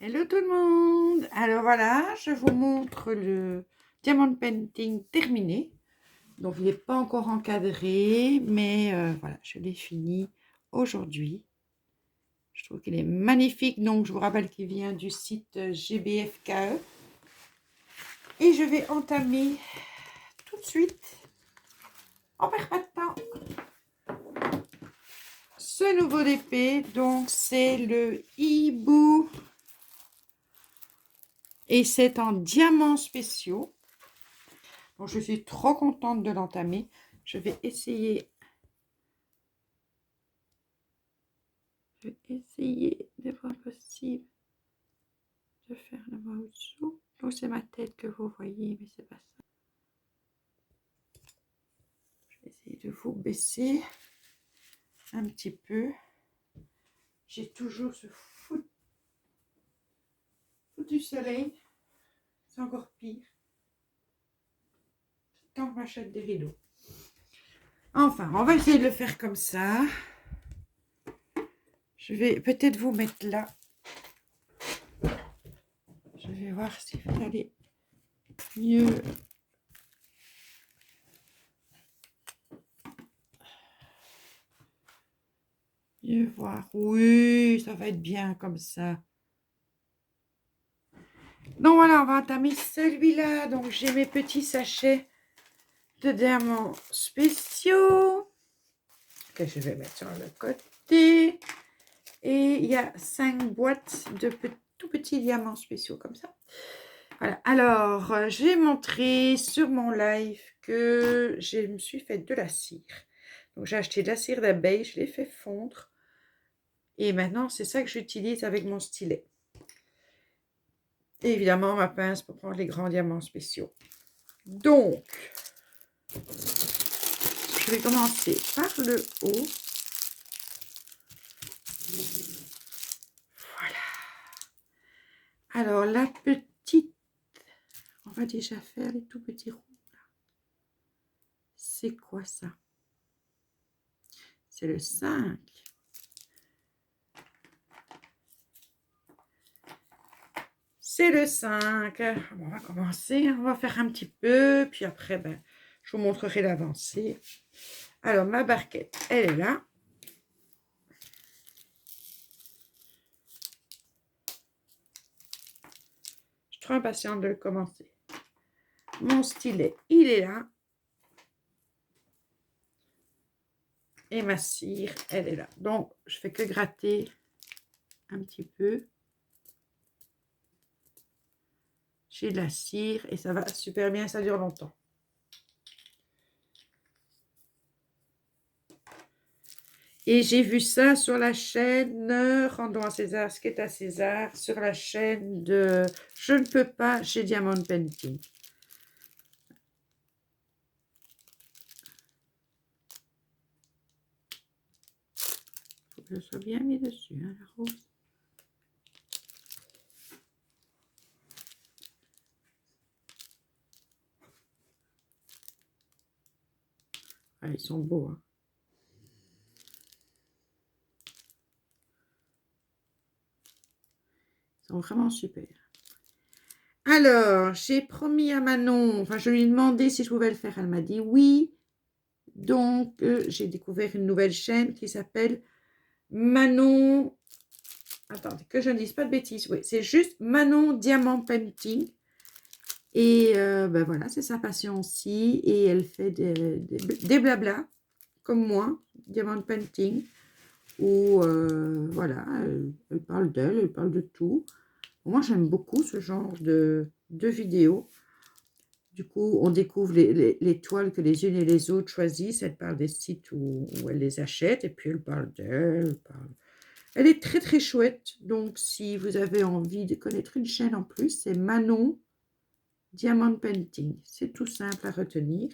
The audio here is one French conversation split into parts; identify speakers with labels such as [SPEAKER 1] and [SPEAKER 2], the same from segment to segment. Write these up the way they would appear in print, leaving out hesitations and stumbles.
[SPEAKER 1] Hello tout le monde! Alors voilà, je vous montre le diamond painting terminé. Donc il n'est pas encore encadré, mais voilà, je l'ai fini aujourd'hui. Je trouve qu'il est magnifique. Donc je vous rappelle qu'il vient du site GBFKE. Et je vais entamer tout de suite, on perd pas de temps, ce nouveau DP. Donc c'est le hibou. Et c'est en diamants spéciaux. Donc, je suis trop contente de l'entamer. Je vais essayer de voir possible de faire le mot au-dessous. Donc, c'est ma tête que vous voyez, mais c'est pas ça. Je vais essayer de vous baisser un petit peu. J'ai toujours ce foutu soleil. C'est encore pire. Tant que j'achète des rideaux. Enfin, on va essayer de le faire comme ça. Je vais peut-être vous mettre là. Je vais voir si vous allez mieux. Mieux voir. Oui, ça va être bien comme ça. Donc voilà, on va entamer celui-là. Donc j'ai mes petits sachets de diamants spéciaux que je vais mettre sur le côté. Et il y a 5 boîtes de tout petits diamants spéciaux comme ça. Voilà. Alors, j'ai montré sur mon live que je me suis fait de la cire. Donc j'ai acheté de la cire d'abeille, je l'ai fait fondre. Et maintenant, c'est ça que j'utilise avec mon stylet. Et évidemment, ma pince pour prendre les grands diamants spéciaux. Donc, je vais commencer par le haut. Voilà. Alors, la petite, on va déjà faire les tout petits ronds. C'est quoi ça? C'est le 5. C'est le 5. On va commencer, on va faire un petit peu, puis après, ben, je vous montrerai l'avancée. Alors, ma barquette, elle est là. Je suis trop impatiente de le commencer. Mon stylet, il est là. Et ma cire, elle est là. Donc, je fais que gratter un petit peu. J'ai de la cire et ça va super bien, ça dure longtemps. Et j'ai vu ça sur la chaîne Rendons à César ce qui est à César, sur la chaîne de Je ne peux pas chez Diamond Painting. Il faut que je sois bien mis dessus, hein, la rose. Ah, ils sont beaux, hein. Ils sont vraiment super. Alors, j'ai promis à Manon, enfin je lui ai demandé si je pouvais le faire, elle m'a dit oui. Donc, j'ai découvert une nouvelle chaîne qui s'appelle Manon... Attendez, que je ne dise pas de bêtises. Oui, c'est juste Manon Diamant Painting. Et ben voilà, c'est sa passion aussi. Et elle fait des blabla, comme moi, Diamant Painting. Où, voilà, elle parle d'elle, elle parle de tout. Moi, j'aime beaucoup ce genre de vidéos. Du coup, on découvre les toiles que les unes et les autres choisissent. Elle parle des sites où elle les achète. Et puis, elle parle d'elle. Elle est très, très chouette. Donc, si vous avez envie de connaître une chaîne en plus, c'est Manon Diamond Painting. C'est tout simple à retenir.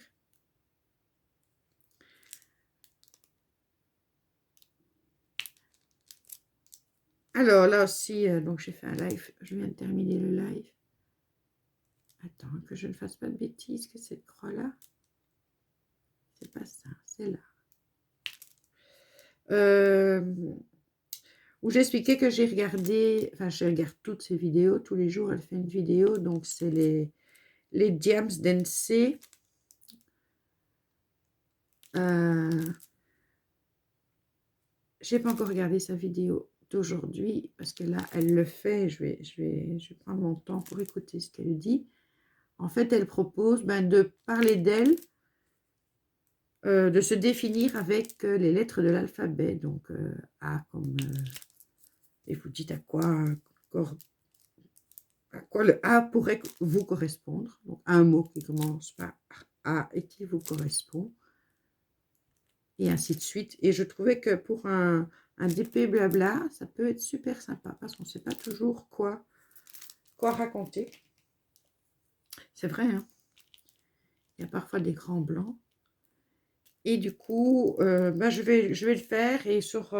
[SPEAKER 1] Alors, là aussi, donc j'ai fait un live. Je viens de terminer le live. Attends, que je ne fasse pas de bêtises, que cette croix-là, c'est pas ça, c'est là. où j'expliquais que j'ai regardé, enfin je regarde toutes ses vidéos, tous les jours elle fait une vidéo, donc c'est les Diams Densey. J'ai pas encore regardé sa vidéo d'aujourd'hui, parce que là, elle le fait, je vais prendre mon temps pour écouter ce qu'elle dit. En fait, elle propose de parler d'elle, de se définir avec les lettres de l'alphabet. Donc, A comme... et vous dites à quoi le A pourrait vous correspondre. Donc, un mot qui commence par A et qui vous correspond. Et ainsi de suite. Et je trouvais que pour un DP blabla, ça peut être super sympa, parce qu'on ne sait pas toujours quoi raconter. C'est vrai, hein. Il y a parfois des grands blancs. Et du coup, je vais le faire. Et sur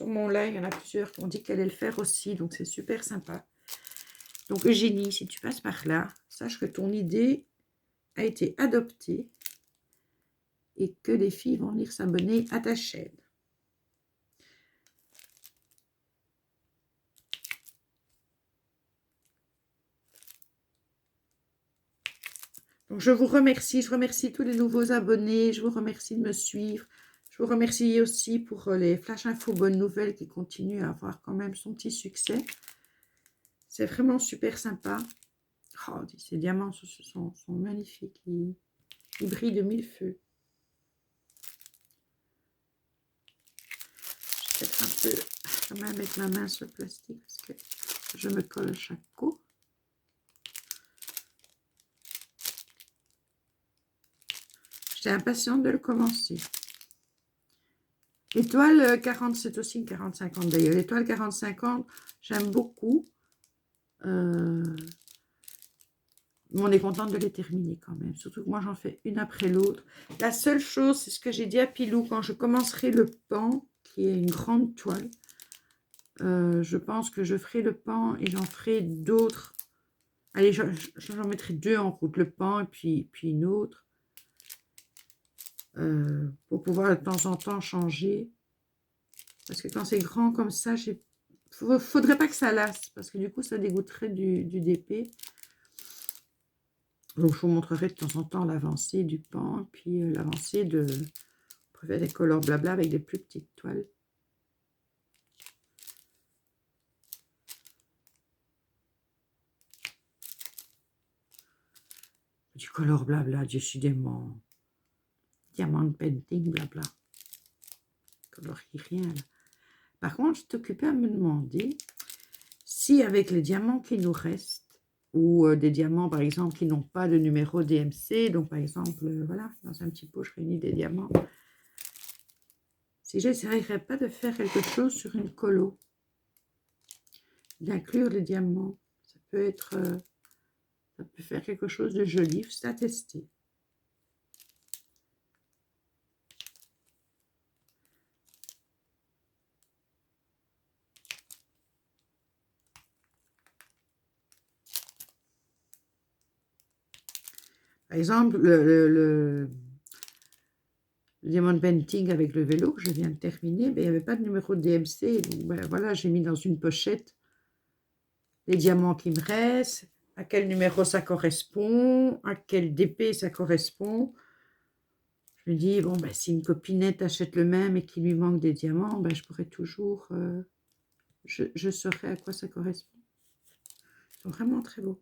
[SPEAKER 1] mon live, il y en a plusieurs qui ont dit qu'elle allait le faire aussi. Donc, c'est super sympa. Donc, Eugénie, si tu passes par là, sache que ton idée a été adoptée et que les filles vont venir s'abonner à ta chaîne. Donc, je vous remercie. Je remercie tous les nouveaux abonnés. Je vous remercie de me suivre. Je vous remercie aussi pour les flash infos bonnes nouvelles qui continuent à avoir quand même son petit succès. C'est vraiment super sympa. Oh, ces diamants sont magnifiques. Ils brillent de mille feux. Je vais peut-être un peu quand même mettre ma main sur le plastique parce que je me colle à chaque coup. J'étais impatiente de le commencer. L'étoile 40, c'est aussi une 40-50 d'ailleurs. L'étoile 40-50, j'aime beaucoup. Mais on est contente de les terminer quand même. Surtout que moi, j'en fais une après l'autre. La seule chose, c'est ce que j'ai dit à Pilou. Quand je commencerai le pan, qui est une grande toile, je pense que je ferai le pan et j'en ferai d'autres. Allez, j'en mettrai deux en route. Le pan et puis une autre. Pour pouvoir de temps en temps changer. Parce que quand c'est grand comme ça, faudrait pas que ça lasse. Parce que du coup, ça dégoûterait du DP. Donc, je vous montrerai de temps en temps l'avancée du pan. Puis l'avancée de... On préfère des couleurs blabla avec des plus petites toiles. Du color blabla, décidément. Diamant painting blabla. Colorie rien là. Par contre, je suis occupée à me demander si avec les diamants qui nous restent, ou des diamants par exemple qui n'ont pas de numéro DMC, donc par exemple, voilà, dans un petit pot, je réunis des diamants. Si j'essayerais pas de faire quelque chose sur une colo, d'inclure les diamants, ça peut être, ça peut faire quelque chose de joli, c'est à tester. Par exemple, le diamond painting avec le vélo que je viens de terminer, il n'y avait pas de numéro de DMC. Donc voilà, j'ai mis dans une pochette les diamants qui me restent, à quel numéro ça correspond, à quel DP ça correspond. Je me dis, bon, si une copinette achète le même et qu'il lui manque des diamants, je pourrais toujours... je saurais à quoi ça correspond. Ils sont vraiment très beaux.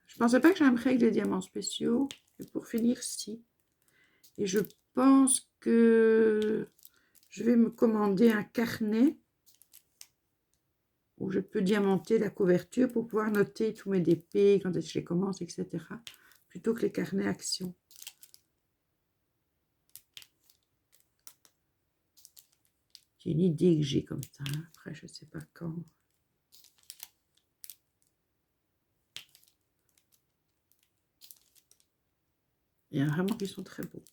[SPEAKER 1] Je pensais pas que j'aimerais avec des diamants spéciaux. Et pour finir, si. Et je pense que je vais me commander un carnet où je peux diamanter la couverture pour pouvoir noter tous mes DP, quand je les commence, etc. Plutôt que les carnets actions. C'est une idée que j'ai comme ça. Après, je ne sais pas quand. Il y en a vraiment qui sont très beaux.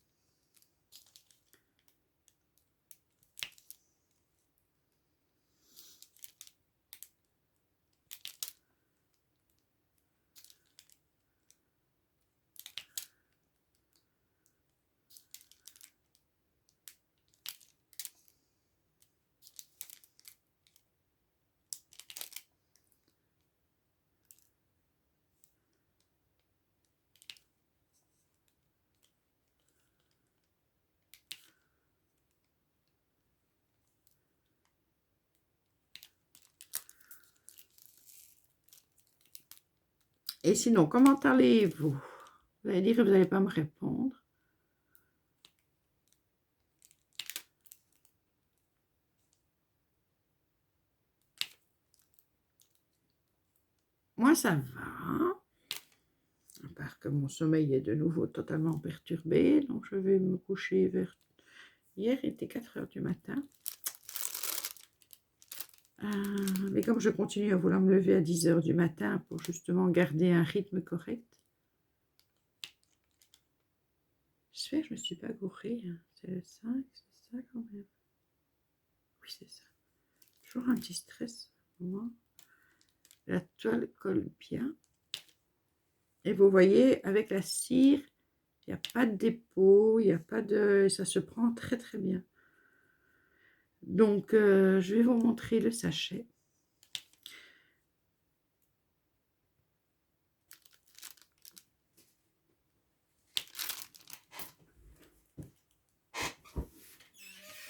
[SPEAKER 1] Et sinon, comment allez-vous? Vous allez dire que vous n'allez pas me répondre. Moi, ça va. À part que mon sommeil est de nouveau totalement perturbé. Donc, je vais me coucher vers... Hier, il était 4 heures du matin. Mais comme je continue à vouloir me lever à 10 heures du matin pour justement garder un rythme correct. J'espère que je ne me suis pas gourée. Hein. C'est le 5, c'est ça quand même. Oui, c'est ça. Toujours un petit stress pour moi. La toile colle bien. Et vous voyez, avec la cire, il n'y a pas de dépôt, il n'y a pas de... Ça se prend très très bien. Donc, je vais vous montrer le sachet.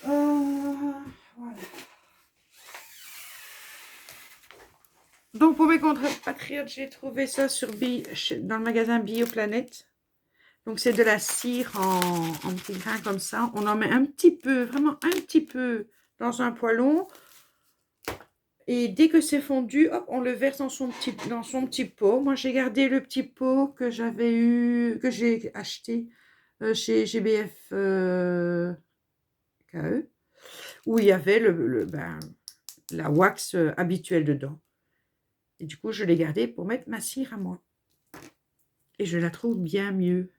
[SPEAKER 1] Voilà. Donc, pour mes compatriotes, j'ai trouvé ça dans le magasin Bioplanète. Donc, c'est de la cire en petits grains comme ça. On en met un petit peu, vraiment un petit peu dans un poêlon. Et dès que c'est fondu, hop, on le verse dans son petit pot. Moi, j'ai gardé le petit pot que j'ai acheté chez GBF KE, où il y avait la wax habituelle dedans. Et du coup, je l'ai gardé pour mettre ma cire à moi. Et je la trouve bien mieux.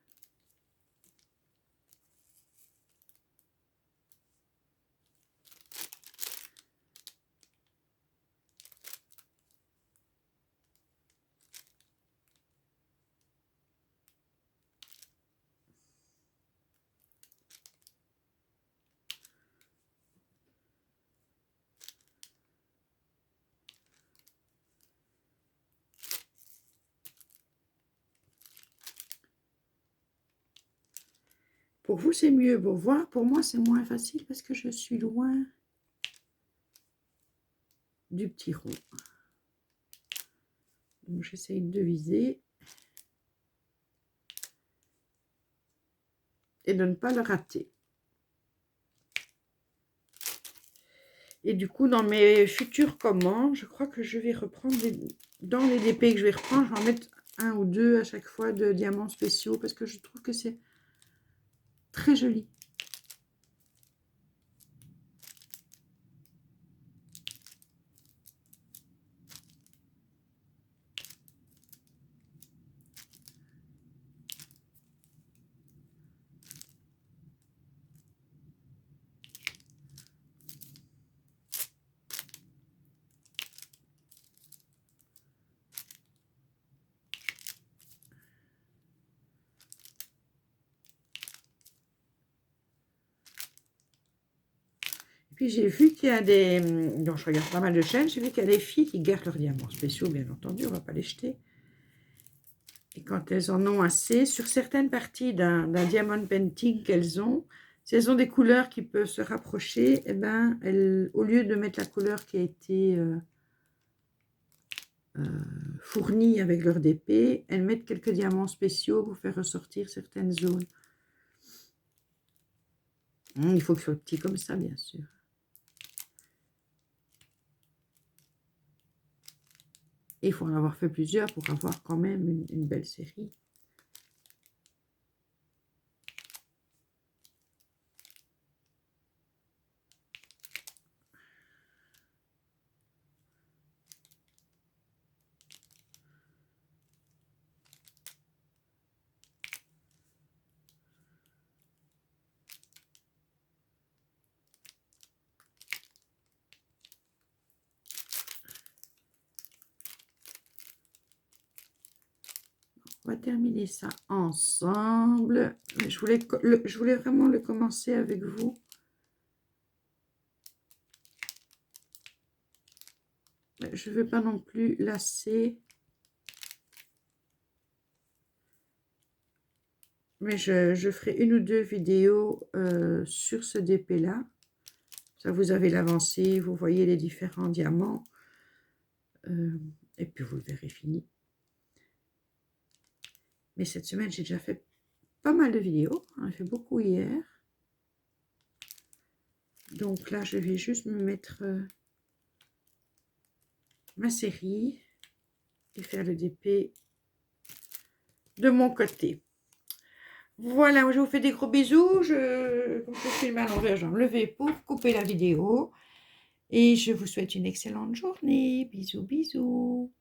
[SPEAKER 1] Pour vous, c'est mieux. Pour voir, pour moi, c'est moins facile parce que je suis loin du petit rond. Donc, j'essaye de viser et de ne pas le rater. Et du coup, dans mes futures commandes, je crois que je vais reprendre dans les DP que je vais reprendre, je vais en mettre un ou deux à chaque fois de diamants spéciaux parce que je trouve que c'est très joli. Puis j'ai vu qu'il y a des... Donc je regarde pas mal de chaînes, j'ai vu qu'il y a des filles qui gardent leurs diamants spéciaux, bien entendu, on ne va pas les jeter. Et quand elles en ont assez, sur certaines parties d'un diamond painting qu'elles ont, si elles ont des couleurs qui peuvent se rapprocher, eh ben, au lieu de mettre la couleur qui a été fournie avec leur DP, elles mettent quelques diamants spéciaux pour faire ressortir certaines zones. Il faut que ce soit petit comme ça, bien sûr. Et il faut en avoir fait plusieurs pour avoir quand même une belle série. On va terminer ça ensemble. Je voulais vraiment le commencer avec vous. Je ne veux pas non plus lasser. Mais je ferai une ou deux vidéos sur ce DP-là. Ça, vous avez l'avancée, vous voyez les différents diamants. Et puis, vous le verrez fini. Mais cette semaine, j'ai déjà fait pas mal de vidéos. J'en ai fait beaucoup hier. Donc là, je vais juste me mettre ma série et faire le DP de mon côté. Voilà, je vous fais des gros bisous. Comme je filme à l'envers, je vais me lever pour couper la vidéo. Et je vous souhaite une excellente journée. Bisous, bisous.